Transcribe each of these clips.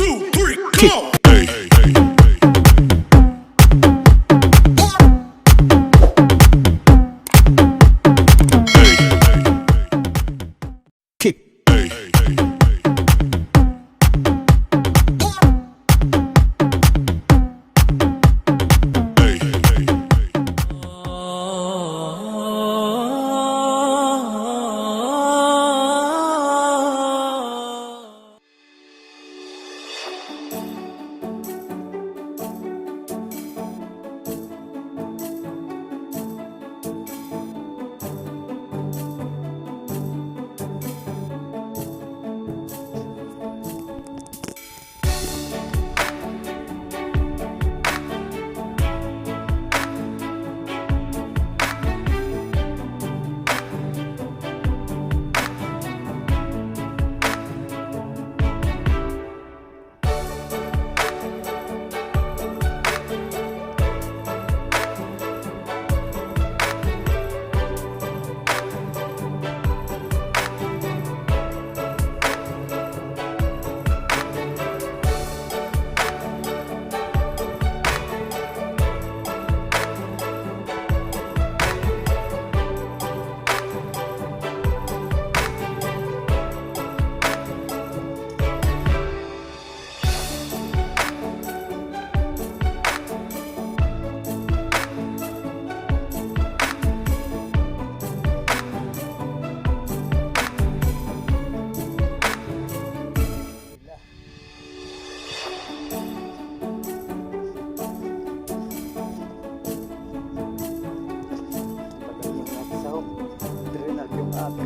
2, 3, come on. Hey, hey, hey. Kick. Hey, hey, hey. Hey, hey, hey.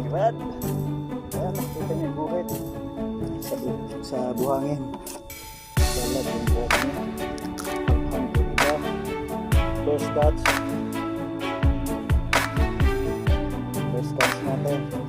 Brad, ayan, nakita niyo yung buhit sa buhangin. Salad yung buhangin. Alhamdulillah. First catch natin.